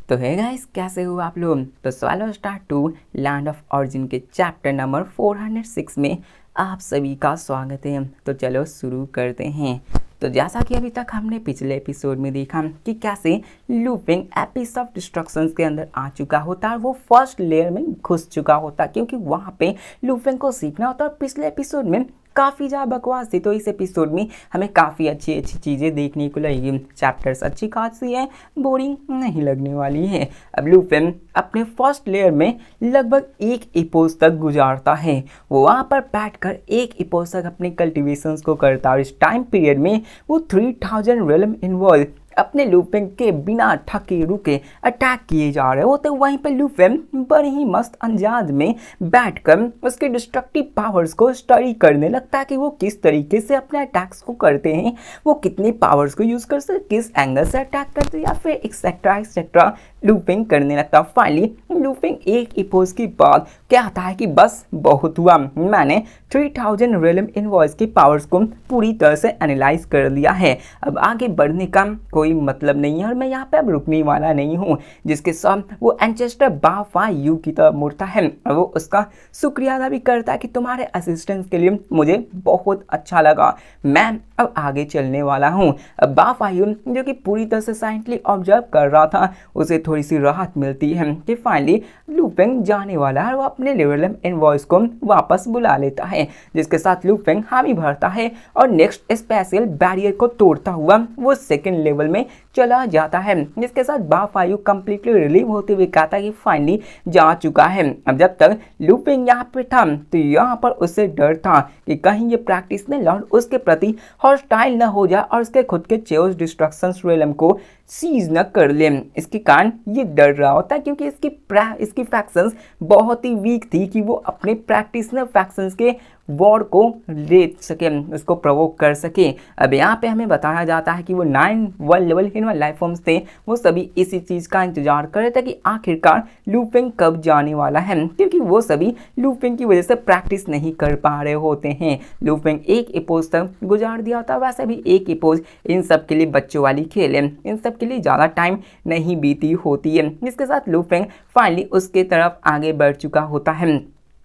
तो है गाइस, कैसे हो आप लोग। तो swallow star 2 land of origin के चैप्टर नंबर 406 में आप सभी का स्वागत है। तो चलो शुरू करते हैं। तो जैसा कि अभी तक हमने पिछले एपिसोड में देखा कि कैसे लूफिंग एपिस ऑफ डिस्ट्रक्शंस के अंदर आ चुका होता है, वो फर्स्ट लेयर में घुस चुका होता क्योंकि वहाँ पे लूफिंग को सीखना होता। और पिछले एपिसोड में काफ़ी ज़्यादा बकवास थी, तो इस एपिसोड में हमें काफ़ी अच्छी अच्छी चीज़ें देखने को लगेगी। चैप्टर्स अच्छी खासी है, बोरिंग नहीं लगने वाली है। अब लूफिन अपने फर्स्ट लेयर में लगभग एक इपोज तक गुजारता है। वो वहाँ पर बैठकर एक इपोज तक अपने कल्टिवेशंस को करता है और इस टाइम पीरियड में वो 3000 रेलम इन्वॉल्व अपने लूफिन के बिना थके रुके अटैक किए जा रहे होते। वहीं पे लूफिन बड़े ही मस्त अंदाज में बैठकर उसके डिस्ट्रक्टिव पावर्स को स्टडी करने लगता है कि वो किस तरीके से अपने अटैक्स को करते हैं, वो कितनी पावर्स को यूज़ कर सकते, किस एंगल से अटैक करते या फिर एक्सेट्रा एक्सेट्रा लूपिंग करने लगता। फाइनली लूपिंग एक इपोज के बाद कहता है कि बस बहुत हुआ, मैंने 3000 रेलम इनवॉइस की पावर्स को पूरी तरह से एनालाइज कर लिया है। अब आगे बढ़ने का कोई मतलब नहीं है और मैं यहाँ पे अब रुकने वाला नहीं हूँ। जिसके साथ वो एंचेस्टर बाफा यू की तरफ मुड़ता है और वो उसका शुक्रिया अदा भी करता है कि तुम्हारे असिस्टेंस के लिए मुझे बहुत अच्छा लगा, मैं अब आगे चलने वाला हूँ। अब बाफा यू जो कि पूरी तरह से साइलेंटली ऑब्जर्व कर रहा था, उसे थोड़ी सी राहत मिलती है कि फाइनली लूफिंग जाने वाला है। वो अपने रेलम इनवॉइस को वापस बुला लेता है, जिसके साथ लूफिंग हामी भरता है और नेक्स्ट स्पेशल बैरियर को तोड़ता हुआ वो सेकेंड लेवल में चला जाता है। जिसके साथ बाफायू कंप्लीटली रिलीव होते हुए कहता है कि फाइनली जा चुका है। अब जब तक लूपिंग यहाँ पे था तो यहाँ पर उससे डर था कि कहीं ये प्रैक्टिस में लॉर्ड उसके प्रति हॉस्टाइल न हो जाए और उसके खुद के चेओस डिस्ट्रक्शंस रेलम को सीज न कर ले। इसके कारण ये डर रहा होता है क्योंकि इसकी फैक्शंस बहुत ही वीक थी कि वो अपने प्रैक्टिशनर फैक्शंस के वॉर को ले सके, उसको प्रोवोक कर सके। अब यहाँ पे हमें बताया जाता है कि वो 9 world level human life forms थे, वो सभी इसी चीज़ का इंतजार कर रहे थे कि आखिरकार लूपिंग कब जाने वाला है, क्योंकि वो सभी लूपिंग की वजह से प्रैक्टिस नहीं कर पा रहे होते हैं। लूपिंग एक इपोज तक गुजार दिया होता, वैसे भी एक इपोज इन सब के लिए बच्चों वाली खेल है, इन सब के लिए ज़्यादा टाइम नहीं बीती होती है। जिसके साथ लूपिंग फाइनली उसके तरफ आगे बढ़ चुका होता है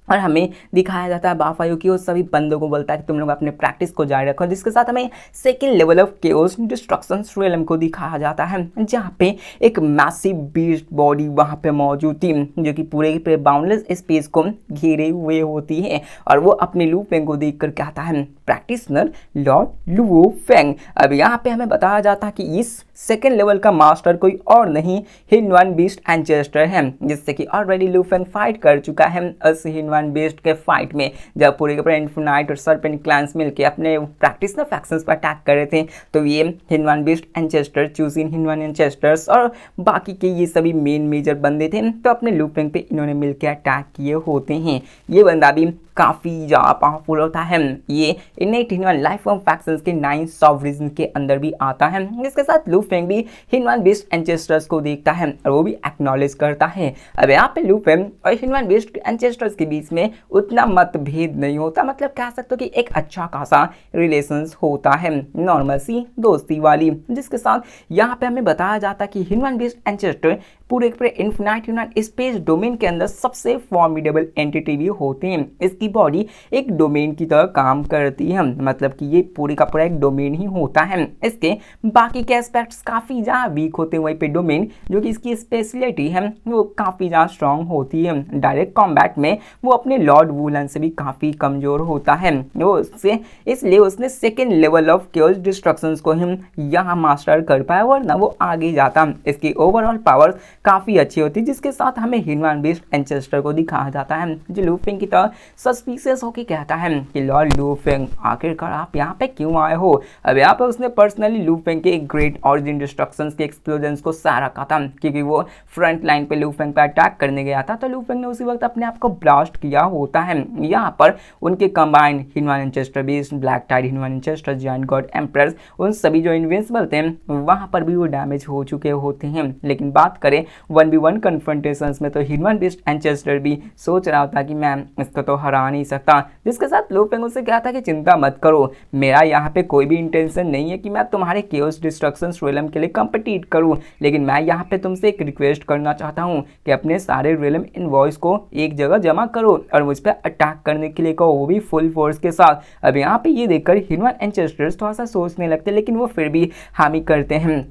और हमें दिखाया जाता है बाफायू की वो सभी बंदों को बोलता है कि तुम लोग अपने प्रैक्टिस को जारी रखो। जिसके साथ हमें second level of chaos destructions realm को दिखाया जाता है, जहाँ पे एक मैसिव बीस्ट बॉडी वहाँ पे मौजूद थी जो कि पूरे बाउंडलेस स्पेस को घेरे हुए होती है। और वो अपने लूफेंग को देखकर कहता है प्रैक्टिशनर लॉर्ड लूफेंग। अब यहाँ पे हमें बताया जाता है कि इस सेकेंड लेवल का मास्टर कोई और नहीं हिनवान बीस्ट एंचेस्टर है, जिससे कि ऑलरेडी लूफेंग फाइट कर चुका है उस हिनवान बीस्ट के फाइट में। जब पूरे के पूरे इन्फिनाइट और सर्पेंट क्लैंस मिलके अपने प्रैक्टिशनर फैक्शंस पर अटैक कर रहे थे, तो ये हिनवान बीस्ट एंचेस्टर, चूजिन हिनवान एंचेस्टर्स और बाकी के ये सभी मेन मेजर बंदे थे, तो अपने लूफेंग पे इन्होंने मिलकर अटैक किए होते हैं। ये बंदा भी काफ़ी ज़्यादा पावरफुल होता है। ये इनेट हिनवान लाइफ फॉर्म फैक्शंस के 9 सॉवरेन के अंदर भी आता है। इसके साथ लूफेंग भी हिनवान बीस्ट एंचेस्टर्स को देखता है और वो भी एक्नॉलेज करता है। अब यहाँ पे लूफेंग और हिनवान बीस्ट एंचेस्टर्स के बीच में उतना मतभेद नहीं होता, मतलब कह सकते हो कि एक अच्छा खासा रिलेशंस होता है, नॉर्मल सी दोस्ती वाली। जिसके साथ यहाँ पे हमें बताया जाता है कि हिनवान बीस्ट एंचेस्टर पूरे इन्फिनाइट ह्यूमन स्पेस डोमेन के अंदर सबसे फॉर्मिडेबल एंटिटी भी होते हैं। इसकी बॉडी एक डोमेन की तरह काम करती है, मतलब कि ये पूरी का पूरा एक डोमेन ही होता है। इसके बाकी के एस्पेक्ट्स काफ़ी ज़्यादा वीक होते हैं, वहीं पे डोमेन जो कि इसकी स्पेशलिटी है वो काफ़ी ज़्यादा स्ट्रॉन्ग होती है। डायरेक्ट कॉम्बैट में वो अपने लॉर्ड वुलन से भी काफ़ी कमज़ोर होता है। वो उससे इसलिए उसने second level of chaos destructions को हम यहाँ मास्टर कर पाया, वरना वो आगे जाता। इसकी ओवरऑल पावर काफ़ी अच्छी होती है। जिसके साथ हमें हिनवान बीस्ट एंचेस्टर को दिखाया जाता है, जो लूफिंग की तरह सस्पिशियस होकर कहता है कि लॉर्ड लूफिंग आखिरकार आप यहाँ पे क्यों आए हो। अब यहाँ पे उसने पर्सनली लूफिंग के ग्रेट ऑरिजिन डिस्ट्रक्शंस के एक्सप्लोजन्स को सह रखा था, क्योंकि वो फ्रंट लाइन पे लूफिंग पे अटैक करने गया था। तो लूफिंग ने उसी वक्त अपने आप को ब्लास्ट किया होता है। यहाँ पर उनके कंबाइंड हिनवान एंचेस्टर बीस्ट, ब्लैक टाइड, हिनवान एंचेस्टर, जायंट गॉड, एम्परर्स, उन सभी जो इनविंसिबल थे वहाँ पर भी वो डैमेज हो चुके होते हैं। लेकिन बात करें 1v1 कन्फ्रंटेशंस में तो हिनवान बीस्ट एंचेस्टर भी सोच रहा था कि मैं इसको तो हरा नहीं सकता, जिसके साथ लू फेंग उससे कहा था कि चिंता मत करो, मेरा यहाँ पे कोई भी इंटेंशन नहीं है कि मैं तुम्हारे केओस डिस्ट्रक्शन रेलम के लिए कंपीट करूँ, लेकिन मैं यहाँ पे तुमसे एक रिक्वेस्ट करना चाहता हूँ कि अपने सारे रेलम इनवॉइस को एक जगह जमा करो और मुझ पर अटैक करने के लिए कहो, वो भी फुल फोर्स के साथ। अब यहाँ पे ये देखकर हिनवान एंचेस्टर्स थोड़ा सा सोचने लगते, लेकिन वो फिर भी हामी करते हैं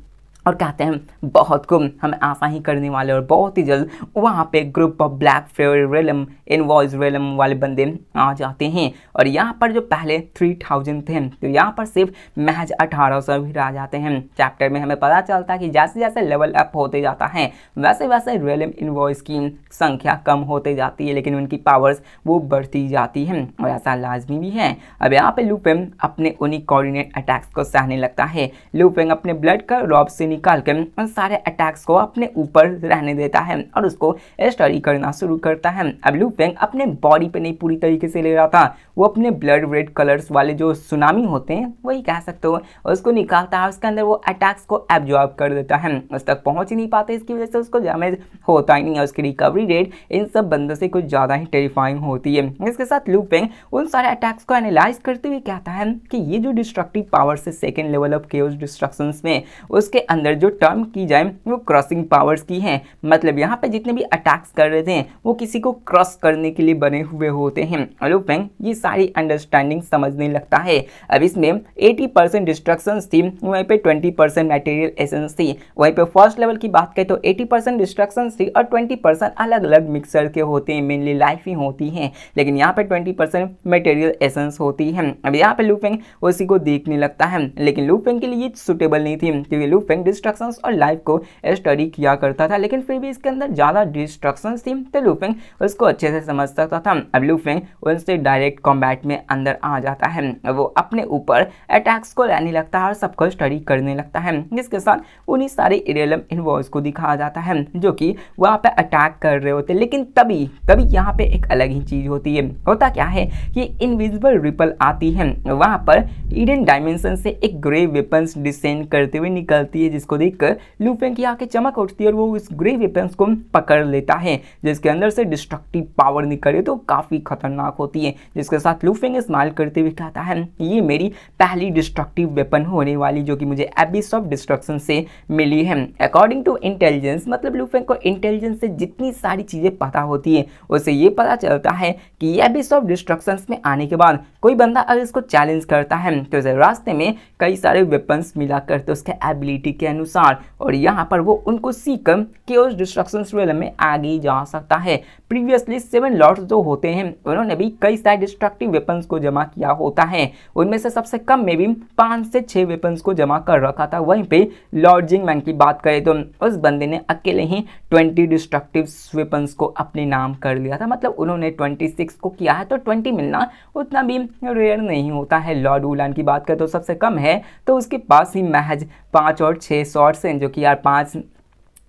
और कहते हैं बहुत कम, हम ऐसा ही करने वाले। और बहुत ही जल्द वहाँ पे group of black fair realm इनवॉइस रेलम वाले बंदे आ जाते हैं और यहाँ पर जो पहले 3000 थे तो यहाँ पर सिर्फ महज 1800 भी रह जाते हैं। चैप्टर में हमें पता चलता है कि जैसे जैसे लेवल अप होते जाता है वैसे वैसे रेलम इनवॉइस की संख्या कम होते जाती है, लेकिन उनकी पावर्स वो बढ़ती जाती है और ऐसा लाजमी भी है। अब यहाँ पे लू फेंग अपने उन्हीं कोऑर्डिनेट अटैक्स को सहने लगता है। लू फेंग अपने ब्लड का रॉब से निकाल कर उन सारे अटैक्स को अपने ऊपर रहने देता है और उसको स्टडी करना शुरू करता है। अब लू फेंग अपने बॉडी पे नहीं पूरी तरीके से ले रहा था, वो अपने ब्लड रेड कलर्स वाले जो सुनामी होते हैं वही कह सकते हो उसको निकालता है, उसके अंदर वो अटैक्स को एब्जॉर्ब कर देता है, उस तक पहुंच ही नहीं पाते, इसकी वजह से उसको डैमेज होता ही नहीं है। उसकी रिकवरी रेट इन सब बंदों से कुछ ज़्यादा ही टेरिफाइंग होती है। इसके साथ लू फेंग उन सारे अटैक्स को एनालाइज करते हुए कहता है कि ये जो डिस्ट्रक्टिव पावर से second level of chaos destructions में उसके अंदर जो टर्म की जाए वो क्रॉसिंग पावर्स की है, मतलब यहाँ पे जितने भी अटैक्स कर रहे थे वो किसी को क्रॉस करने के लिए बने हुए होते हैं। लू फेंग ये सारी अंडरस्टैंडिंग समझने लगता है। अब इसमें 80% डिस्ट्रक्शंस थी, वहीं पे 20% मटेरियल एसेंस थी। वहीं पे फर्स्ट लेवल की बात करें तो 80% डिस्ट्रक्शंस थी और 20% अलग अलग मिक्सर के होते हैं, मेनली लाइफ ही होती हैं, लेकिन यहाँ पे 20% मटेरियल एसेंस होती है। अब यहाँ पे लू फेंग उसी को देखने लगता है, लेकिन लू फेंग के लिए सुटेबल नहीं थी क्योंकि लू फेंग डिस्ट्रक्शंस और लाइफ को स्टडी किया करता था, लेकिन फिर भी इसके अंदर ज़्यादा डिस्ट्रक्शंस थी तो लू फेंग उसको अच्छे से समझ सकता था। अब लू फेंग उनसे डायरेक्ट कॉम्बैट में अंदर आ जाता है, वो अपने ऊपर अटैक्स को लाने लगता है और सबको स्टडी करने लगता है, जिसके साथ उन्हीं सारे इरेलम इनवॉइस को दिखाया जाता है जो कि वहाँ पे अटैक कर रहे होते, लेकिन तभी यहाँ पे एक अलग ही चीज होती है। होता क्या है कि इनविजिबल रिपल आती है, वहाँ पर ईडन डायमेंशन से एक ग्रे वेपन्स डिसेंड करते हुए निकलती है, जिसको देखकर लू फेंग की आंखें चमक उठती है और वो उस ग्रे वेपन्स को पकड़ लेता है जिसके अंदर से डिस्ट्रक्टिव पावर निकले तो काफी खतरनाक होती है। जिसके साथ लू फेंग स्माइल करते हुए कहता है ये मेरी पहली डिस्ट्रक्टिव वेपन होने वाली जो कि मुझे एबिस ऑफ डिस्ट्रक्शन से मिली है। अकॉर्डिंग टू इंटेलिजेंस, मतलब लू फेंग को इंटेलिजेंस से जितनी सारी चीजें पता होती है उसे ये पता चलता है कि एबिस ऑफ डिस्ट्रक्शन में आने के बाद कोई बंदा अगर इसको चैलेंज करता है तो इसे रास्ते में कई सारे वेपन्स मिला करते उसके एबिलिटी के अनुसार, और यहाँ पर वो उनको सीकर केओस डिस्ट्रक्शन रेलम में आगे जा सकता है। प्रीवियसली 7 लॉर्ड्स जो होते हैं उन्होंने भी कई सारे डिस्ट्रक्टिव वेपन्स को जमा किया होता है, उनमें से सबसे कम में भी 5 से 6 वेपन्स को जमा कर रखा था। वहीं पे लॉर्ड जिंगमैन की बात करें तो उस बंदे ने अकेले ही 20 डिस्ट्रक्टिव वेपन्स को अपने नाम कर लिया था, मतलब उन्होंने 26 को किया है तो 20 मिलना उतना भी रेयर नहीं होता है। लॉर्ड वुलान की बात करें तो सबसे कम है तो उसके पास ही महज 5 और 6 शॉट्स हैं जो कि यार 5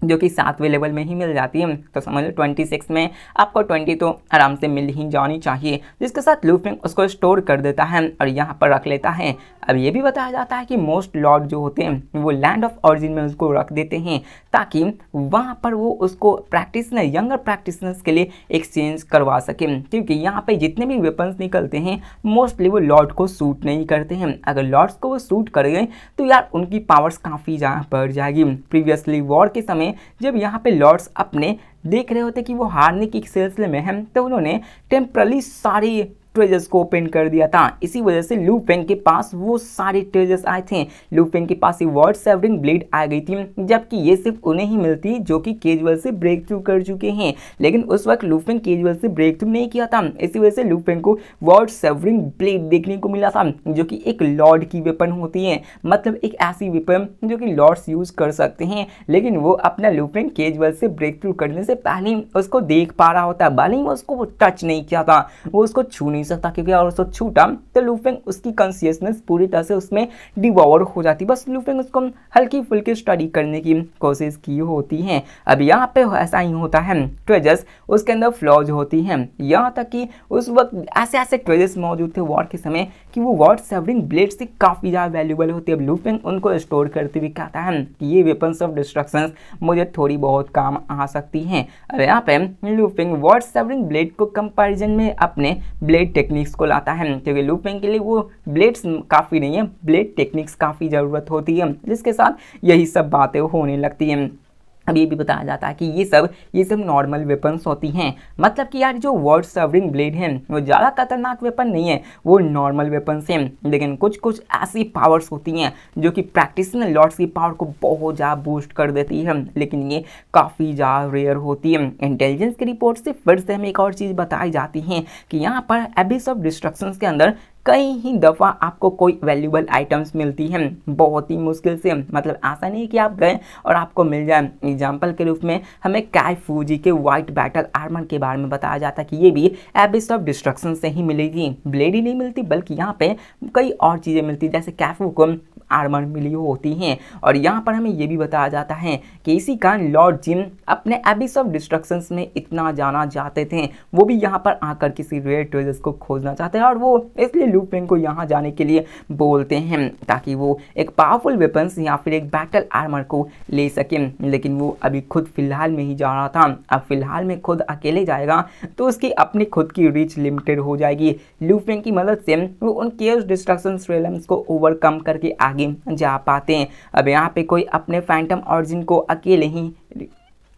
जो कि 7वें लेवल में ही मिल जाती है, तो समझ लो 26 में आपको 20 तो आराम से मिल ही जानी चाहिए। जिसके साथ लू फेंग उसको स्टोर कर देता है और यहाँ पर रख लेता है। अब ये भी बताया जाता है कि मोस्ट लॉर्ड जो होते हैं वो लैंड ऑफ ऑरिजिन में उसको रख देते हैं ताकि वहाँ पर वो उसको प्रैक्टिसनर यंगर प्रैक्टिशनर्स के लिए एक्सचेंज करवा सके, क्योंकि यहाँ पे जितने भी वेपन्स निकलते हैं मोस्टली वो लॉर्ड को सूट नहीं करते हैं। अगर लॉर्ड्स को वो सूट कर गए तो यार उनकी पावर्स काफ़ी ज़्यादा बढ़ जाएगी। प्रीवियसली वॉर के समय जब यहाँ पे लॉर्ड्स अपने देख रहे होते कि वो हारने के सिलसिले में हैं तो उन्होंने टेम्परली सारी ट्रेजर्स को ओपन कर दिया था। इसी वजह से लू फेंग के पास वो सारे ट्रेजर्स आए थे। लू फेंग के पास ही वर्ल्ड सेवरिंग ब्लेड आ गई थी, जबकि ये सिर्फ उन्हें ही मिलती जो कि कैजुअल से ब्रेक थ्रू कर चुके हैं, लेकिन उस वक्त लू फेंग कैजुअल से ब्रेक थ्रू नहीं किया था। इसी वजह से लू फेंग को वर्ल्ड सेवरिंग ब्लेड देखने को मिला था जो कि एक लॉर्ड की वेपन होती है, मतलब एक ऐसी वेपन जो कि लॉर्ड्स यूज कर सकते हैं, लेकिन वो अपना लू फेंग कैजुअल से ब्रेक थ्रू करने से पहले उसको देख पा रहा होता, भले ही वो उसको टच नहीं किया था, वो उसको छू नहीं सकता, क्योंकि अगर उसको छूटा तो लूफेंग उसकी कॉन्शियसनेस पूरी तरह से उसमें डिवॉर हो जाती। बस लूफेंग उसको हल्की फुल्की स्टडी करने की कोशिश की होती है। अब यहाँ पे ऐसा ही होता है, ट्रेजर्स उसके अंदर फ्लॉज होती हैं, यहाँ तक कि उस वक्त ऐसे ऐसे ट्रेजर्स मौजूद थे वॉर के समय कि वो वर्ड सेवरिंग ब्लेड से काफ़ी ज़्यादा वैल्यूबल होती है। अब लूफेंग उनको स्टोर करते हुए कहता है कि ये वेपन्स ऑफ डिस्ट्रक्शन मुझे थोड़ी बहुत काम आ सकती हैं। अब यहाँ पे लूफेंग वर्ड सेवरिंग ब्लेड को कंपैरिजन में अपने ब्लेड टेक्निक्स को लाता है, क्योंकि लूफेंग के लिए वो ब्लेड्स काफ़ी नहीं है, ब्लेड टेक्निक्स काफ़ी ज़रूरत होती है, जिसके साथ यही सब बातें होने लगती हैं। अब ये भी बताया जाता है कि ये सब नॉर्मल वेपन्स होती हैं, मतलब कि यार जो वर्ड सर्विंग ब्लेड है वो ज़्यादा खतरनाक वेपन नहीं है, वो नॉर्मल वेपन्स हैं, लेकिन कुछ कुछ ऐसी पावर्स होती हैं जो कि प्रैक्टिशनर लॉर्ड्स की पावर को बहुत ज़्यादा बूस्ट कर देती है, लेकिन ये काफ़ी ज़्यादा रेयर होती है। इंटेलिजेंस की रिपोर्ट से फिर से हमें एक और चीज़ बताई जाती है कि यहाँ पर एबिस ऑफ डिस्ट्रक्शन के अंदर कई ही दफ़ा आपको कोई वैल्यूबल आइटम्स मिलती हैं, बहुत ही मुश्किल से, मतलब ऐसा नहीं कि आप गए और आपको मिल जाए। एग्जाम्पल के रूप में हमें काई फूजी के वाइट बैटल आर्मर के बारे में बताया जाता है कि ये भी एबिस ऑफ डिस्ट्रक्शन से ही मिलेगी। ब्लेड ही नहीं मिलती बल्कि यहाँ पे कई और चीज़ें मिलती, जैसे कैफू को आर्मर मिली होती हैं। और यहाँ पर हमें ये भी बताया जाता है कि इसी कारण लॉर्ड जिन अपने एबिस ऑफ डिस्ट्रक्शंस में इतना जाना चाहते थे, वो भी यहाँ पर आकर किसी रेयर ट्रेजर्स को खोजना चाहते हैं, और वो इसलिए लूफेंग को यहाँ जाने के लिए बोलते हैं ताकि वो एक पावरफुल वेपन्स या फिर एक बैटल आर्मर को ले सकें। लेकिन वो अभी खुद फिलहाल में ही जा रहा था, अब फिलहाल में खुद अकेले जाएगा तो उसकी अपनी खुद की रीच लिमिटेड हो जाएगी। लूफेंग की मदद से वो उन केयर्स डिस्ट्रक्शंस रेलम्स को ओवरकम करके आगे जा पाते हैं। अब यहाँ पे कोई अपने फैंटम ऑरिजिन को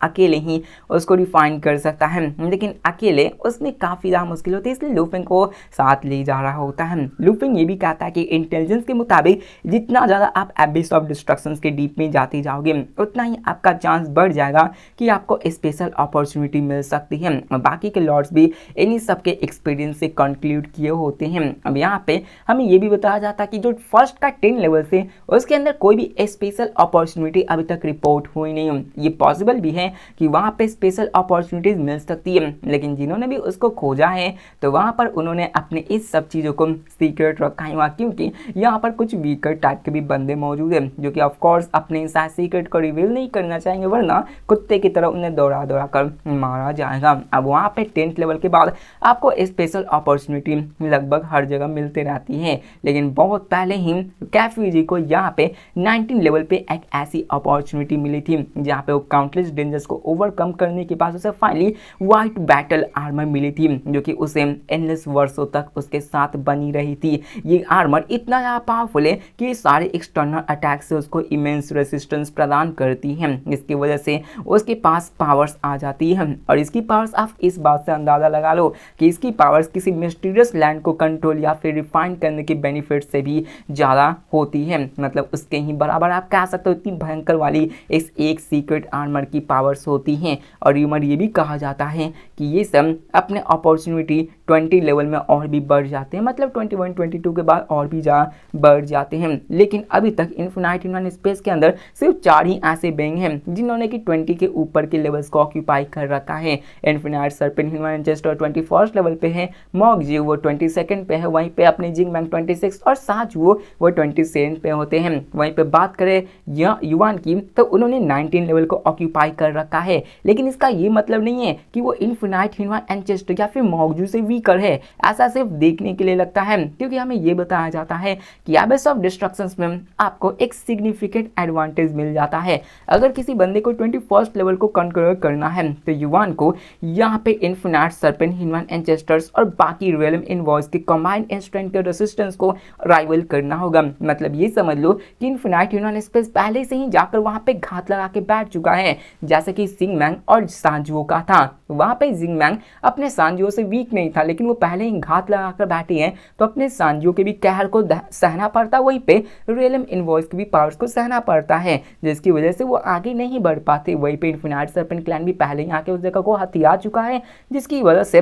अकेले ही उसको डिफाइन कर सकता है, लेकिन अकेले उसमें काफ़ी ज़्यादा मुश्किल होती है, इसलिए लूफेंग को साथ ले जा रहा होता है। लूफेंग ये भी कहता है कि इंटेलिजेंस के मुताबिक जितना ज़्यादा आप एबिस ऑफ डिस्ट्रक्शंस के डीप में जाते जाओगे उतना ही आपका चांस बढ़ जाएगा कि आपको स्पेशल अपॉर्चुनिटी मिल सकती है। बाकी के लॉर्ड्स भी इन्हीं सब के एक्सपीरियंस से कंक्लूड किए होते हैं। अब यहाँ पे हमें ये भी बताया जाता है कि जो फर्स्ट का 10 लेवल से उसके अंदर कोई भी स्पेशल अपॉर्चुनिटी अभी तक रिपोर्ट हुई नहीं है। ये पॉसिबल भी है कि वहाँ पे स्पेशल अपॉर्चुनिटीज मिल सकती है, लेकिन जिन्होंने भी उसको खोजा है तो वहाँ पर उन्होंने अपने इस सब चीज़ों को सीक्रेट रखा है वहाँ, क्योंकि यहाँ पर कुछ वीकर टाइप के भी बंदे मौजूद हैं जो कि ऑफकोर्स अपने इंसाइड सीक्रेट को रिवील नहीं करना चाहेंगे, वरना कुत्ते की तरह उन्हें दौड़ा दौड़ा कर मारा जाएगा। अब वहाँ पे 10th लेवल के बाद आपको स्पेशल अपॉर्चुनिटी लगभग हर जगह मिलते रहती है, लेकिन बहुत पहले ही कैफी जी को यहाँ पे 19 लेवल पे एक ऐसी अपॉर्चुनिटी मिली थी जहाँ पे वो काउंटलेस डेंजर्स को ओवरकम करने के बाद उसे फाइनली वाइट बैटल आर्मर मिली थी, जो कि उसे एंडलेस वर्षों तक उसके साथ बनी रही थी। ये आर्मर इतना ज़्यादा पावरफुल है कि सारे एक्सटर्नल अटैक से उसको इमेंस रेसिस्टेंस प्रदान करती है, इसकी वजह से उसके पास पावर्स आ जाती है। और इसकी पावर्स आप इस बात से अंदाज़ा लगा लो कि इसकी पावर्स किसी मिस्टीरियस लैंड को कंट्रोल या फिर रिफाइन करने के बेनिफिट से भी ज़्यादा होती है, मतलब उसके ही बराबर आप कह सकते हो इतनी भयंकर वाली इस एक सीक्रेट आर्मर की पावर्स होती हैं। और र्यूमर ये भी कहा जाता है कि ये सब अपने अपॉर्चुनिटी 20 लेवल में और भी बढ़ जाते हैं, मतलब 21 22 के बाद और भी ज़्यादा बढ़ जाते हैं। लेकिन अभी तक इन्फिनाइट ह्यूमन स्पेस के अंदर सिर्फ 4 ही ऐसे बेंग हैं जिन्होंने कि 20 के ऊपर के लेवल्स को ऑक्यूपाई कर रखा है। Infinite serpent human ancestor 21st level पे है, मॉग जी वो 22nd पे है, वहीं पे अपने जिंग मैंग 26 और साज वो 27 पे होते हैं। वहीं पे बात करें युवान की तो उन्होंने 19 लेवल को ऑक्यूपाई कर रखा है, लेकिन इसका ये मतलब नहीं है कि वो इन्फिनाइट ह्यूमन एंसेस्टर या फिर मॉगजू से वीकर है, ऐसा सिर्फ देखने के लिए लगता है, क्योंकि हमें ये बताया जाता है कि एबिस ऑफ डिस्ट्रक्शंस में आपको एक सिग्निफिकेंट एडवांटेज मिल जाता है। अगर किसी बंदे को 21st लेवल को कंक्वर करना है तो युवान को यहाँ पे इन्फिनाइट सर्पेंट ह्यूमन एंसेस्टर्स और बाकी रियलम इनवॉइस के कंबाइंड इंस्टेंट के रेसिस्टेंस को राइवल करना होगा। मतलब ये समझ लो कि इन्फिनाइट ह्यूमन स्पेस पहले से ही जाकर वहाँ पे घात लगा के बैठ चुका है, जैसे कि जिंग मैंग और सांजुओ का था। वहाँ पे जिंग मैंग अपने सांजुओ से वीक नहीं था, लेकिन वो पहले ही घात लगाकर बैठी है तो अपने सांजुओ के भी कहर को सहना पड़ता, वहीं पे रियलम इनवॉइस के भी पावर्स को सहना पड़ता है, जिसकी वजह से वो आगे नहीं बढ़ पाते। वहीं पे इन्फिनाइट सर्पेंट क्लैन भी पहले ही आके उस जगह को हथिया चुका है, जिसकी वजह से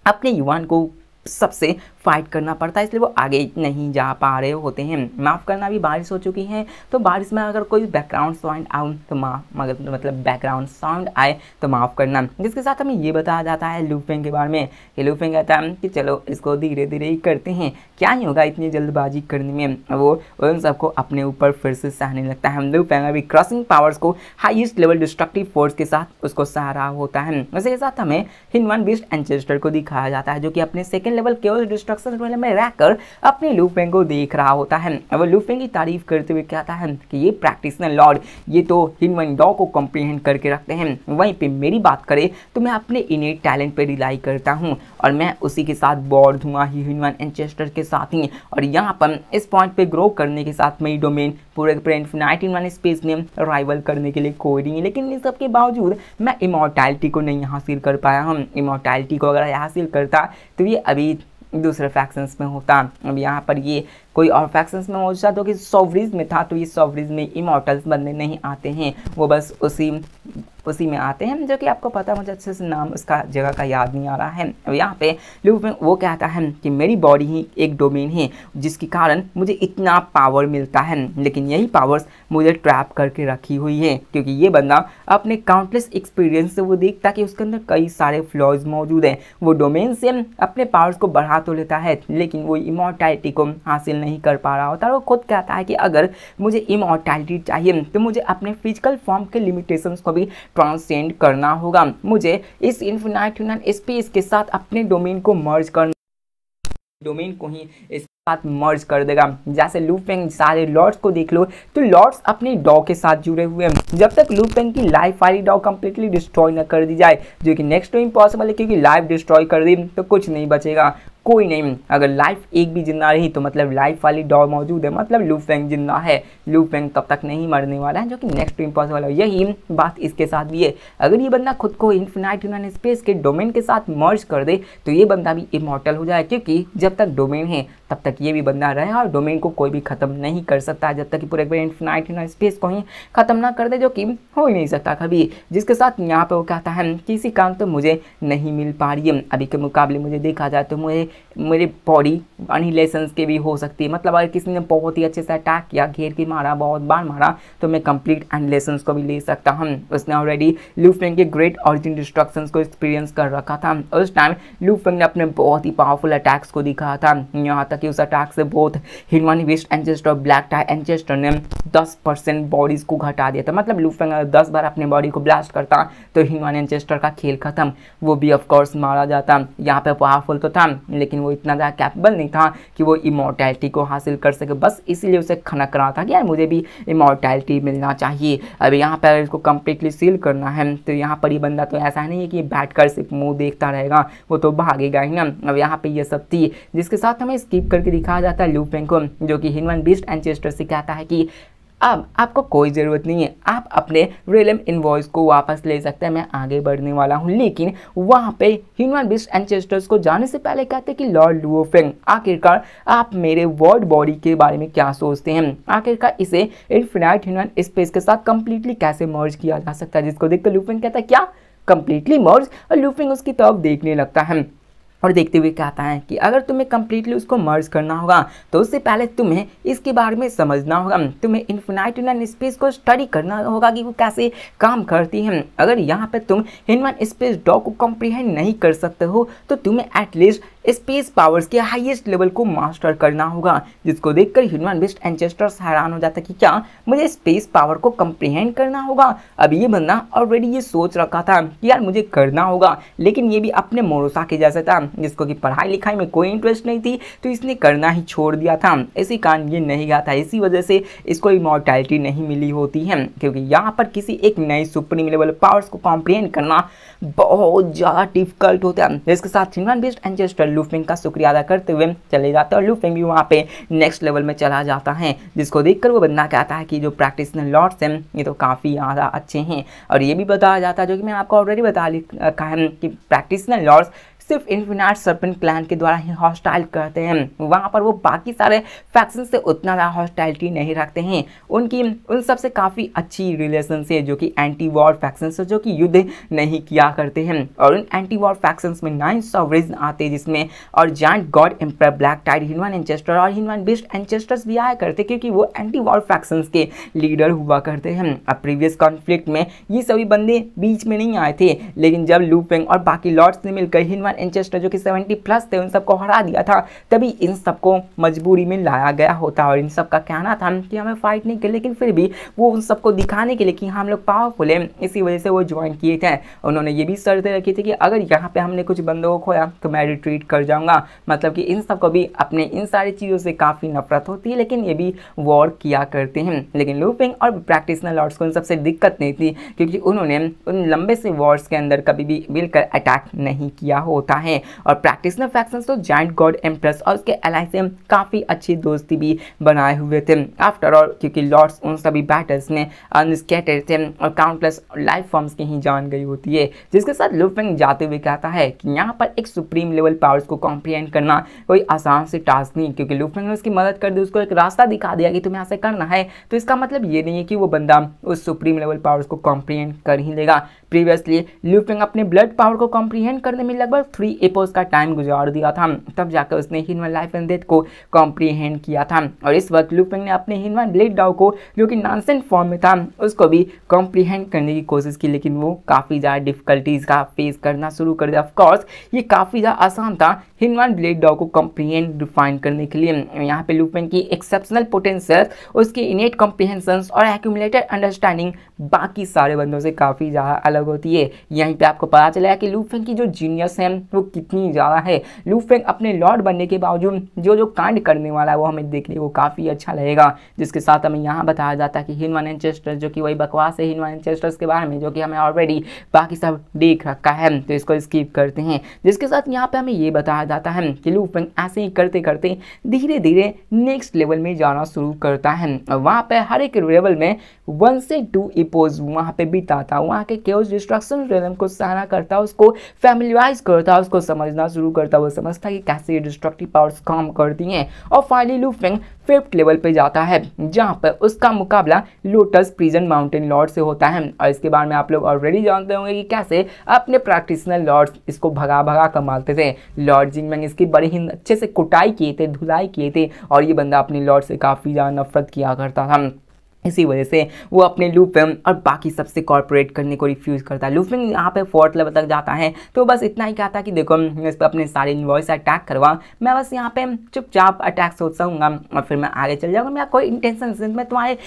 अपने युवान को सबसे फाइट करना पड़ता है, इसलिए वो आगे नहीं जा पा रहे होते हैं। माफ़ करना, भी बारिश हो चुकी है, तो बारिश में अगर कोई बैकग्राउंड साउंड आउं तो मतलब बैकग्राउंड साउंड आए तो माफ़ करना। जिसके साथ हमें ये बताया जाता है लू फेंग के बारे में कि लू फेंग कहता है कि चलो इसको धीरे धीरे ही करते हैं, क्या ही होगा इतनी जल्दबाजी करने में। वो उन सबको अपने ऊपर फिर से सहने लगता है। लू फेंग अभी क्रॉसिंग पावर्स को हाईएस्ट लेवल डिस्ट्रक्टिव फोर्स के साथ उसको सहारा होता है। उसके साथ हमें हिनवन बीस्ट एंचेस्टर को दिखाया जाता है, जो कि अपने सेकंड लेवल केवल डिस्ट्रक्शन में रहकर अपने लू फेंग को देख रहा होता है। वो लू फेंग की तारीफ करते हुए कहता है कि ये प्रैक्टिशनर लॉर्ड, ये तो हिनवन डॉ को कॉम्प्रीहेंड करके रखते हैं। वहीं पे मेरी बात करें तो मैं अपने इनेट टैलेंट पे रिलाई करता हूँ और मैं उसी के साथ बॉर्ड हुआ ही हिनवन एंचेस्टर के साथ ही। और यहाँ पर इस पॉइंट पे ग्रो करने के साथ मेरी डोमेन पूरे इनफिनाइट हिनवन स्पेस में राइवल करने के लिए कोई नहीं है। लेकिन इन सब के बावजूद मैं इमॉर्टैलिटी को नहीं हासिल कर पाया हूँ। इमॉर्टैलिटी को अगर हासिल करता तो ये अभी दूसरे फैक्शंस में होता। अब यहाँ पर ये कोई और फैक्शंस में हो जाता, तो कि सॉवरीज में था, तो ये सॉवरीज में इमॉर्टल्स बनने नहीं आते हैं, वो बस उसी में आते हैं, जो कि आपको पता, मुझे अच्छे से नाम उसका जगह का याद नहीं आ रहा है। अब यहाँ पे लू फेंग वो कहता है कि मेरी बॉडी ही एक डोमेन है जिसके कारण मुझे इतना पावर मिलता है, लेकिन यही पावर्स मुझे ट्रैप करके रखी हुई है, क्योंकि ये बंदा अपने काउंटलेस एक्सपीरियंस से वो देखता कि उसके अंदर कई सारे फ्लॉज मौजूद हैं। वो डोमेन से अपने पावर्स को बढ़ा तो लेता है, लेकिन वो इमॉर्टैलिटी को हासिल नहीं कर पा रहा होता। वो खुद कहता है कि अगर मुझे इमॉर्टैलिटी चाहिए तो मुझे अपने फिजिकल फॉर्म के लिमिटेशंस को भी ट्रांसेंड करना होगा। मुझे इस इनफिनाइट ह्यूमन स्पेस के साथ अपने डोमेन को मर्ज करना, डोमेन को ही इसके साथ मर्ज कर देगा। जैसे लू फेंग सारे लॉर्ड्स को देख लो, तो लॉर्ड्स अपने डॉ के साथ जुड़े हुए हैं। जब तक लू फेंग की लाइफ वाली डॉ कंप्लीटली डिस्ट्रॉय न कर दी जाए, जो कि नेक्स्ट टू इम्पॉसिबल है, क्योंकि लाइफ डिस्ट्रॉय कर दी तो कुछ नहीं बचेगा, कोई नहीं। अगर लाइफ एक भी जिंदा रही तो मतलब लाइफ वाली डॉ मौजूद है, मतलब लू फेंग जिंदा है। लू फेंग तब तक नहीं मरने वाला है, जो कि नेक्स्ट टू इम्पॉसिबल है। यही बात इसके साथ भी है। अगर ये बंदा खुद को इनफिनाइट ह्यूमन स्पेस के डोमेन के साथ मर्ज कर दे तो ये बंदा भी इमॉर्टल हो जाए, क्योंकि जब तक डोमेन है तब तक ये भी बंदा रहे, और डोमेन को कोई भी खत्म नहीं कर सकता जब तक कि पूरे इनफिनाइट ह्यूमन स्पेस को ही खत्म ना कर दे, जो कि हो ही नहीं सकता कभी। जिसके साथ यहाँ पे वो कहता है कि इसी कारण तो मुझे नहीं मिल पा रही है। अभी के मुकाबले मुझे देखा जाए तो मेरी बॉडी अनहिलेशंस के भी हो सकती है, मतलब अगर किसी ने बहुत ही अच्छे से अटैक किया, घेर के मारा, बहुत बार मारा, तो मैं कंप्लीट अनहिलेशंस को भी ले सकता हूँ। उसने ऑलरेडी लू फेंग के ग्रेट ऑरिजिन डिस्ट्रक्शंस को एक्सपीरियंस कर रखा था। उस टाइम लू फेंग ने अपने बहुत ही पावरफुल अटैक्स को दिखाया था, यहाँ तक कि उस अटैक से बहुत हिनवन बीस्ट एंचेस्टर और ब्लैक टाई एंचेस्टर ने 10% बॉडीज को घटा दिया था। मतलब लू फेंग अगर 10 बार अपने बॉडी को ब्लास्ट करता तो हिनवन एंचेस्टर का खेल खत्म, वो भी ऑफकोर्स मारा जाता। यहाँ पे पावरफुल तो था, लेकिन वो इतना ज़्यादा कैपेबल नहीं था कि वो इमॉर्टैलिटी को हासिल कर सके। बस इसीलिए उसे खनक रहा था कि यार मुझे भी इमॉर्टैलिटी मिलना चाहिए। अब यहाँ पर इसको कम्प्लीटली सील करना है, तो यहाँ पर ही बंदा तो ऐसा नहीं है कि बैठ कर सिर्फ मुँह देखता रहेगा, वो तो भागेगा ही ना। अब यहाँ पे ये सब थी, जिसके साथ हमें स्किप करके दिखाया जाता है लू फेंग को, जो कि हिनवन बीस्ट एंचेस्टर से कहता है कि अब आपको कोई ज़रूरत नहीं है, आप अपने रियलम इनवॉइस को वापस ले सकते हैं, मैं आगे बढ़ने वाला हूँ। लेकिन वहाँ पे ह्यूमन बीस्ट एंचेस्टर्स को जाने से पहले कहते हैं कि लॉर्ड लू फेंग, आखिरकार आप मेरे वर्ल्ड बॉडी के बारे में क्या सोचते हैं? आखिरकार इसे इनफिनाइट ह्यूमन स्पेस के साथ कंप्लीटली कैसे मर्ज किया जा सकता है? जिसको देखकर लू फेंग कहता है क्या कंप्लीटली मर्ज, और लू फेंग उसकी तरफ देखने लगता है और देखते हुए कहता है कि अगर तुम्हें कंप्लीटली उसको मर्ज करना होगा तो उससे पहले तुम्हें इसके बारे में समझना होगा, तुम्हें इनफिनाइट ह्यूमन स्पेस को स्टडी करना होगा कि वो कैसे काम करती है। अगर यहाँ पे तुम ह्यूमन स्पेस डॉ को कॉम्प्रीहेंड नहीं कर सकते हो तो तुम्हें एटलीस्ट स्पेस पावर्स के हाईएस्ट लेवल को मास्टर करना होगा। जिसको देखकर ह्यूमन बीस्ट एंचेस्टर्स हैरान हो जाता है कि क्या मुझे स्पेस पावर को कॉम्प्रीहेंड करना होगा? अब ये बंदा ऑलरेडी ये सोच रखा था कि यार मुझे करना होगा, लेकिन ये भी अपने मोरोसा के जैसे था, जिसको कि पढ़ाई लिखाई में कोई इंटरेस्ट नहीं थी, तो इसने करना ही छोड़ दिया था। इसी कारण ये नहीं गया था, इसी वजह से इसको इमॉर्टैलिटी नहीं मिली होती है, क्योंकि यहाँ पर किसी एक नई सुप्रीम लेवल पावर्स को कॉम्प्रीहेंड करना बहुत ज़्यादा डिफिकल्ट होता है। इसके साथ ह्यूमन बीस्ट एंचेस्टर लू फेंग का शुक्रिया अदा करते हुए चले जाते हैं और लू फेंग भी वहाँ पे नेक्स्ट लेवल में चला जाता है। जिसको देखकर वो बंदा कहता है कि जो प्रैक्टिशनर लॉर्ड्स हैं ये तो काफ़ी ज़्यादा अच्छे हैं। और ये भी बताया जाता है, जो कि मैं आपको ऑलरेडी बता रखा है, कि प्रैक्टिशनर लॉर्ड्स सिर्फ इन्फिनाइट सर्पेंट क्लैन के द्वारा ही हॉस्टाइल करते हैं। वहाँ पर वो बाकी सारे फैक्शन से उतना ज़्यादा हॉस्टाइलिटी नहीं रखते हैं। उनकी उन सबसे काफ़ी अच्छी रिलेशन से, जो कि एंटी वॉर फैक्शन से, जो कि युद्ध नहीं किया करते हैं। और उन एंटी वॉर फैक्शंस में 9 सॉवरेन आते हैं, जिसमें और giant god emperor black tide हिनवान एंचेस्टर और हिनवान बीस्ट एंचेस्टर्स भी आया करते, क्योंकि वो एंटी वॉर फैक्शंस के लीडर हुआ करते हैं। अब प्रीवियस कॉन्फ्लिक्ट में ये सभी बंदे बीच में नहीं आए थे, लेकिन जब लू फेंग और बाकी लॉर्ड्स ने मिलकर हिनवान एंचेस्टर जो कि 70+ थे उन सबको हरा दिया था, तभी इन सबको मजबूरी में लाया गया होता। और इन सब का कहना था कि हमें फाइट नहीं कर, लेकिन फिर भी वो उन सबको दिखाने के लिए कि हम लोग पावरफुल हैं, इसी वजह से वो ज्वाइन किए थे। उन्होंने ये भी शर्तें रखी थी कि अगर यहाँ पे हमने कुछ बंदों को खोया तो मैं रिट्रीट कर जाऊंगा। मतलब कि इन सबको भी अपने इन सारी चीज़ों से काफ़ी नफरत होती है, लेकिन ये भी वॉर किया करते हैं। लेकिन लू फेंग और प्रैक्टिशनर लॉर्ड्स को उन सबसे दिक्कत नहीं थी, क्योंकि उन्होंने उन लंबे से वॉर्स के अंदर कभी भी मिलकर अटैक नहीं किया होता है। और प्रैक्टिशनर फैक्शंस तो जायंट गॉड एम्प्रेस और उसके एलाई से काफ़ी अच्छी दोस्ती भी बनाए हुए थे। आफ्टर ऑल, क्योंकि लॉर्ड्स उन सभी बैटल्स में अनस्कैटर्ड थे और काउंटलेस लाइफ फॉर्म्स की ही जान गई होती है, जिसके साथ लू फेंग जाते हुए कहता है कि यहाँ पर एक सुप्रीम लेवल पावर्स को कॉम्प्रिहेंड करना कोई आसान से टास्क नहीं, क्योंकि लू फेंग ने उसकी मदद कर दी, उसको एक रास्ता दिखा दिया कि तुम्हें ऐसे करना है। तो इसका मतलब ये नहीं है कि वो बंदा उस सुप्रीम लेवल पावर्स को कॉम्प्रिहेंड कर ही लेगा। प्रीवियसली लू फेंग अपने ब्लड पावर को कॉम्प्रिहेंड करने में लगभग 3 एपोज का टाइम गुजार दिया था, तब जाकर उसने हिनवान लाइफ एंड डेथ को कॉम्प्रिहेंड किया था। और इस वक्त लू फेंग ने अपने हिनवान ब्लेड डाउ को, जो कि नॉनसेंस फॉर्म में था, उसको भी कॉम्प्रिहेंड करने की कोशिश की, लेकिन वो काफ़ी ज़्यादा डिफिकल्टीज का फेस करना शुरू कर दिया। ऑफकोर्स ये काफ़ी ज़्यादा आसान था हिनवान ब्लेड डाउ को कॉम्प्रिहेंड डिफाइन करने के लिए। यहाँ पे लू फेंग की एक्सेप्शनल पोटेंशियल, उसकी इनेट कॉम्प्रिहेंशंस और एक्यूमुलेटेड अंडरस्टैंडिंग बाकी सारे बंदों से काफ़ी ज़्यादा अलग होती है। यहीं पे आपको पता चलेगा कि लू फेंग की जो जीनियस है वो कितनी ज़्यादा है। लू फेंग अपने लॉर्ड बनने के बावजूद जो जो कांड करने वाला है वो हमें देखने को काफ़ी अच्छा लगेगा, जिसके साथ हमें यहाँ बताया जाता है कि हिनवान एंचेस्टर, जो कि वही बकवास है हिनवान एंचेस्टर्स के बारे में, जो कि हमें ऑलरेडी बाकी सब देख रखा है, तो इसको स्किप करते हैं। जिसके साथ यहाँ पे हमें ये बताया जाता है कि लू फेंग ऐसे ही करते करते धीरे धीरे नेक्स्ट लेवल में जाना शुरू करता है। वहाँ पे हर एक लेवल में 1 से 2 इपोज वहाँ पे बिताता, वहाँ के केओस डिस्ट्रक्शन रिदम को सहना करता, उसको फैमिलियराइज करता, उसको समझना शुरू करता, वो समझता कि कैसे डिस्ट्रक्टिव पावर्स काम करती हैं। और फाइनली लू फेंग 5th लेवल पे जाता है, जहाँ पर उसका मुकाबला लोटस प्रिजन माउंटेन लॉर्ड से होता है। और इसके बारे में आप लोग ऑलरेडी जानते होंगे कि कैसे अपने प्रैक्टिशनर लॉर्ड्स इसको भगा भगा कर मारते थे। लॉर्ड जिंगमैंग इसकी बड़ी ही अच्छे से कुटाई किए थे, धुलाई किए थे, और ये बंदा अपने लॉर्ड से काफ़ी ज़्यादा नफरत किया करता था। इसी वजह से वो अपने लू फेंग और बाकी सबसे कॉर्पोरेट करने को रिफ्यूज़ करता है। लू फेंग यहाँ पे 4th लेवल तक जाता है, तो बस इतना ही कहता है कि देखो इस पर अपने सारे इन्वॉइस अटैक करवा, मैं बस यहाँ पे चुपचाप अटैक सोच सकूँगा और फिर मैं आगे चल जाऊँगा, मेरा कोई इंटेंशन नहीं, मैं तुम्हारे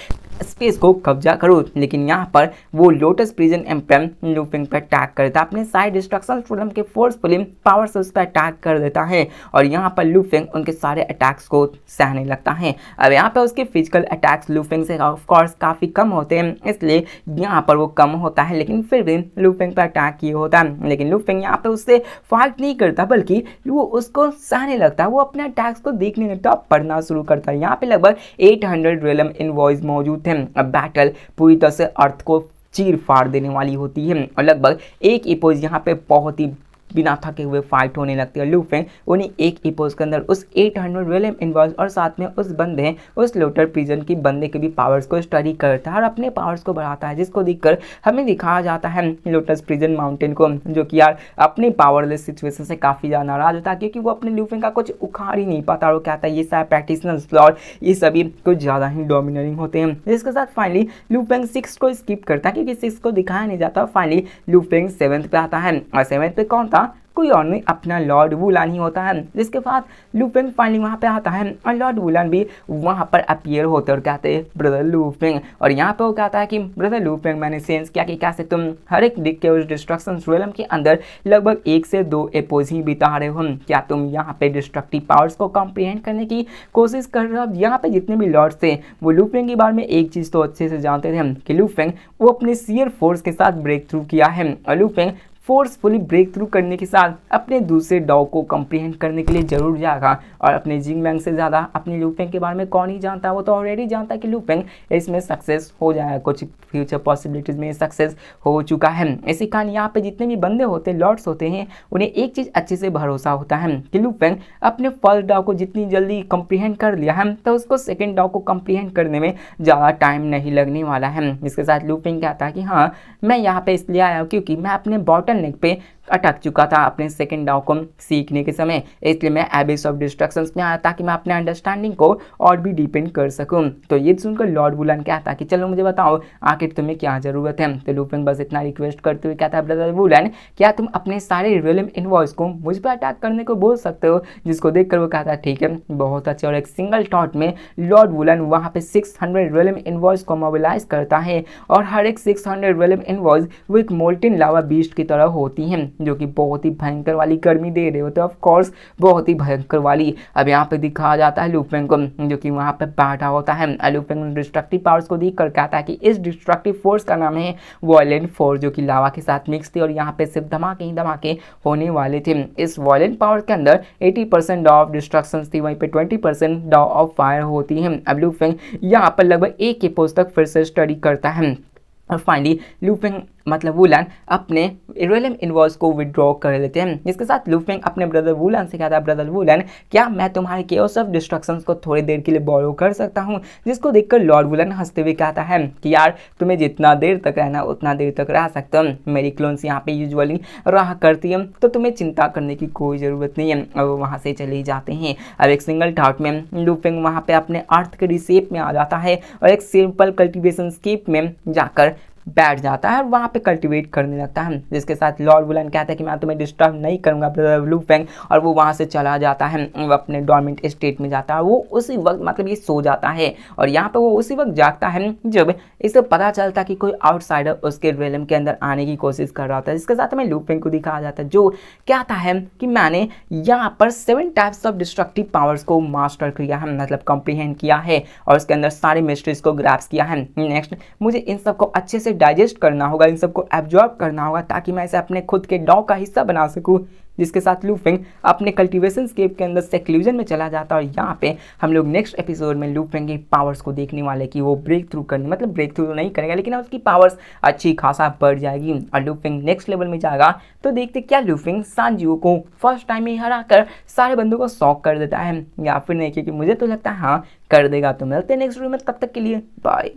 स्पेस को कब्जा करूँ। लेकिन यहाँ पर वो लोटस प्रिजन एम्परर लू फेंग पर अटैक करता है, अपने सारे डिस्ट्रक्शन फ्रीडम के फोर्सफुली पावर से उस पर अटैक कर देता है। और यहाँ पर लू फेंग उनके सारे अटैक्स को सहने लगता है। अब यहाँ पर उसके फिजिकल अटैक्स लू फेंग से ऑफकोर्स काफ़ी कम होते हैं, इसलिए यहाँ पर वो कम होता है, लेकिन फिर भी लू फेंग पर अटैक किए होता है। लेकिन लू फेंग यहाँ पे उससे फाइट नहीं करता, बल्कि वो उसको सहने लगता है, वो अपने अटैक्स को देखने लगता है, पढ़ना शुरू करता है। यहाँ पे लगभग 800 रेलम इनवॉइस मौजूद थे। अब बैटल पूरी तरह से अर्थ को चीर फाड़ देने वाली होती है और लगभग एक इपोज यहाँ पे बहुत ही बिना थके हुए फाइट होने लगती है। लू फेंग उन्हीं एक इपोज के अंदर उस 800 रेलम इनवॉइस और साथ में उस बंदे उस लोटर प्रिजन की बंदे के भी पावर्स को स्टडी करता है और अपने पावर्स को बढ़ाता है, जिसको देखकर हमें दिखाया जाता है लोटस प्रिजन माउंटेन को, जो कि यार अपनी पावरलेस सिचुएशन से काफ़ी ज़्यादा नाराज होता है, क्योंकि वो अपने लू फेंग का कुछ उखाड़ ही नहीं पाता। और वो कहता है ये सारे प्रैक्टिशनर लॉर्ड ये सभी कुछ ज़्यादा ही डोमिनेटिंग होते हैं। जिसके साथ फाइनली लू फेंग 6 को स्किप करता है, क्योंकि 6 को दिखाया नहीं जाता। फाइनली लू फेंग 7th पे आता है, और 7th पे कौन था, कोई और नहीं, अपना लॉर्ड वुलान ही होता है। जिसके बाद लू फेंग फाइनली वहाँ पे आता है और लॉर्ड वुलान भी वहाँ पर अपीयर होते और कहते हैं ब्रदर लू फेंग। और यहाँ पे वो कहता है कि ब्रदर लू फेंग, मैंने सेंस किया कि कैसे तुम हर एक दिख के उस डिस्ट्रक्शन रियलम के अंदर लगभग 1 से 2 एपोज ही बिता रहे हो। क्या तुम यहाँ पे डिस्ट्रक्टिव पावर्स को कॉम्प्रिहेंड करने की कोशिश कर रहे हो? यहाँ पे जितने भी लॉर्ड्स थे वो लू फेंग के बारे में एक चीज़ तो अच्छे से जानते थे कि लू फेंग वो अपने सीयर फोर्स के साथ ब्रेक थ्रू किया है, और लू फेंग फोर्सफुली ब्रेक थ्रू करने के साथ अपने दूसरे डॉग को कंप्रीहेंड करने के लिए जरूर जाएगा। और अपने जिंग वैंग से ज़्यादा अपने लू फेंग के बारे में कौन ही जानता है, वो तो ऑलरेडी जानता है कि लू फेंग इसमें सक्सेस हो जाएगा, कुछ फ्यूचर पॉसिबिलिटीज़ में सक्सेस हो चुका है। इसी कारण यहाँ पे जितने भी बंदे होते हैं, लॉर्ड्स होते हैं, उन्हें एक चीज़ अच्छे से भरोसा होता है कि लू फेंग अपने फर्स्ट डॉग को जितनी जल्दी कंप्रीहेंड कर लिया है तो उसको सेकेंड डॉग को कंप्रीहेंड करने में ज़्यादा टाइम नहीं लगने वाला है। इसके साथ लू फेंग कहता है कि हाँ, मैं यहाँ पे इसलिए आया हूँ क्योंकि मैं अपने बॉटल नेक पे अटक चुका था अपने सेकंड डॉग को सीखने के समय, इसलिए मैं एबिस ऑफ डिस्ट्रक्शंस में आया ताकि मैं अपने अंडरस्टैंडिंग को और भी डिपेंड कर सकूं। तो ये सुनकर लॉर्ड वुलन कहता कि चलो मुझे बताओ आखिर तुम्हें क्या ज़रूरत है। तो लू फेंग बस इतना रिक्वेस्ट करते हुए कहता है, ब्रदर वुलन क्या तुम अपने सारे रियलम इनवॉइस को मुझ पर अटैक करने को बोल सकते हो। जिसको देखकर वो कहता है ठीक है, बहुत अच्छा। और एक सिंगल टॉट में लॉर्ड वुलन वहाँ पे 600 रियलम इनवॉइस को मोबिलाइज करता है और हर एक 600 रियलम इनवॉइस वो एक मोल्टेन लावा बीस्ट की तरह होती हैं, जो कि बहुत ही भयंकर वाली गर्मी दे रहे होते हैं, ऑफ कोर्स बहुत ही भयंकर वाली। अब यहाँ पे दिखाया जाता है लू फेंग को जो कि वहाँ पे बैठा होता है। लू फेंग डिस्ट्रक्टिव पावर्स को देखकर कहता है कि इस डिस्ट्रक्टिव फोर्स का नाम है वायलेंट फोर्स, जो कि लावा के साथ मिक्स थी और यहाँ पे सिर्फ धमाके ही धमाके होने वाले थे। इस वायलेंट पावर के अंदर 80% ऑफ डिस्ट्रक्शंस थी, वहीं पे 20% ऑफ फायर होती है। अब लू फेंग यहाँ पर लगभग एक ही पोस्ट तक फिर से स्टडी करता है और फाइनली लू फेंग मतलब वुलन अपने रियलम इनवॉइस को विड्रॉ कर लेते हैं। जिसके साथ लू फेंग अपने ब्रदर वुलन से कहता है, ब्रदर वुलन क्या मैं तुम्हारे केओस ऑफ डिस्ट्रक्शंस को थोड़ी देर के लिए बोरो कर सकता हूँ। जिसको देखकर लॉर्ड वुलन हंसते हुए कहता है कि यार तुम्हें जितना देर तक रहना उतना देर तक रह सकते हो, मेरी क्लोन्स यहाँ पे यूजुअली रहा करती है तो तुम्हें चिंता करने की कोई ज़रूरत नहीं है। और वो वहाँ से चले जाते हैं। अब एक सिंगल थॉट में लू फेंग वहाँ पे अपने अर्थ के रिसेप में आ जाता है और एक सिंपल कल्टिवेशन स्कीप में जाकर बैठ जाता है और वहाँ पे कल्टीवेट करने लगता है। जिसके साथ लॉर्ड वुलन कहता है कि मैं तुम्हें डिस्टर्ब नहीं करूँगा ब्रदर लू फेंग, और वो वहाँ से चला जाता है, वो अपने डॉर्मेंट स्टेट में जाता है। वो उसी वक्त मतलब ये सो जाता है और यहाँ पे वो उसी वक्त जागता है जब इसे पता चलता कि कोई आउटसाइडर उसके रियलम के अंदर आने की कोशिश कर रहा था। जिसके साथ हमें लू फेंग को दिखाया जाता है जो कहता है कि मैंने यहाँ पर 7 टाइप्स ऑफ डिस्ट्रक्टिव पावर्स को मास्टर किया है, मतलब कॉम्प्रीहेंड किया है और उसके अंदर सारी मिस्ट्रीज को ग्रैप्स किया है। नेक्स्ट मुझे इन सबको अच्छे से डाइजेस्ट करना होगा, इन सबको एब्जॉर्ब करना होगा ताकि मैं इसे अपने खुद के डॉग का हिस्सा बना सकूं। जिसके साथ लू फेंग अपने कल्टीवेशन स्केप के अंदर सेक्लूजन में चला जाता है और यहाँ पे हम लोग नेक्स्ट एपिसोड में लू फेंग की पावर्स को देखने वाले कि वो ब्रेक थ्रू करने मतलब ब्रेक थ्रू नहीं करेगा लेकिन उसकी पावर्स अच्छी खासा बढ़ जाएगी और लू फेंग नेक्स्ट लेवल में जाएगा। तो देखते क्या लू फेंग सांजियो को फर्स्ट टाइम में हरा कर सारे बंदों को शॉक कर देता है या फिर नहीं, क्योंकि मुझे तो लगता है हाँ कर देगा। तो मिलते हैं नेक्स्ट वीडियो में, तब तक के लिए बाय।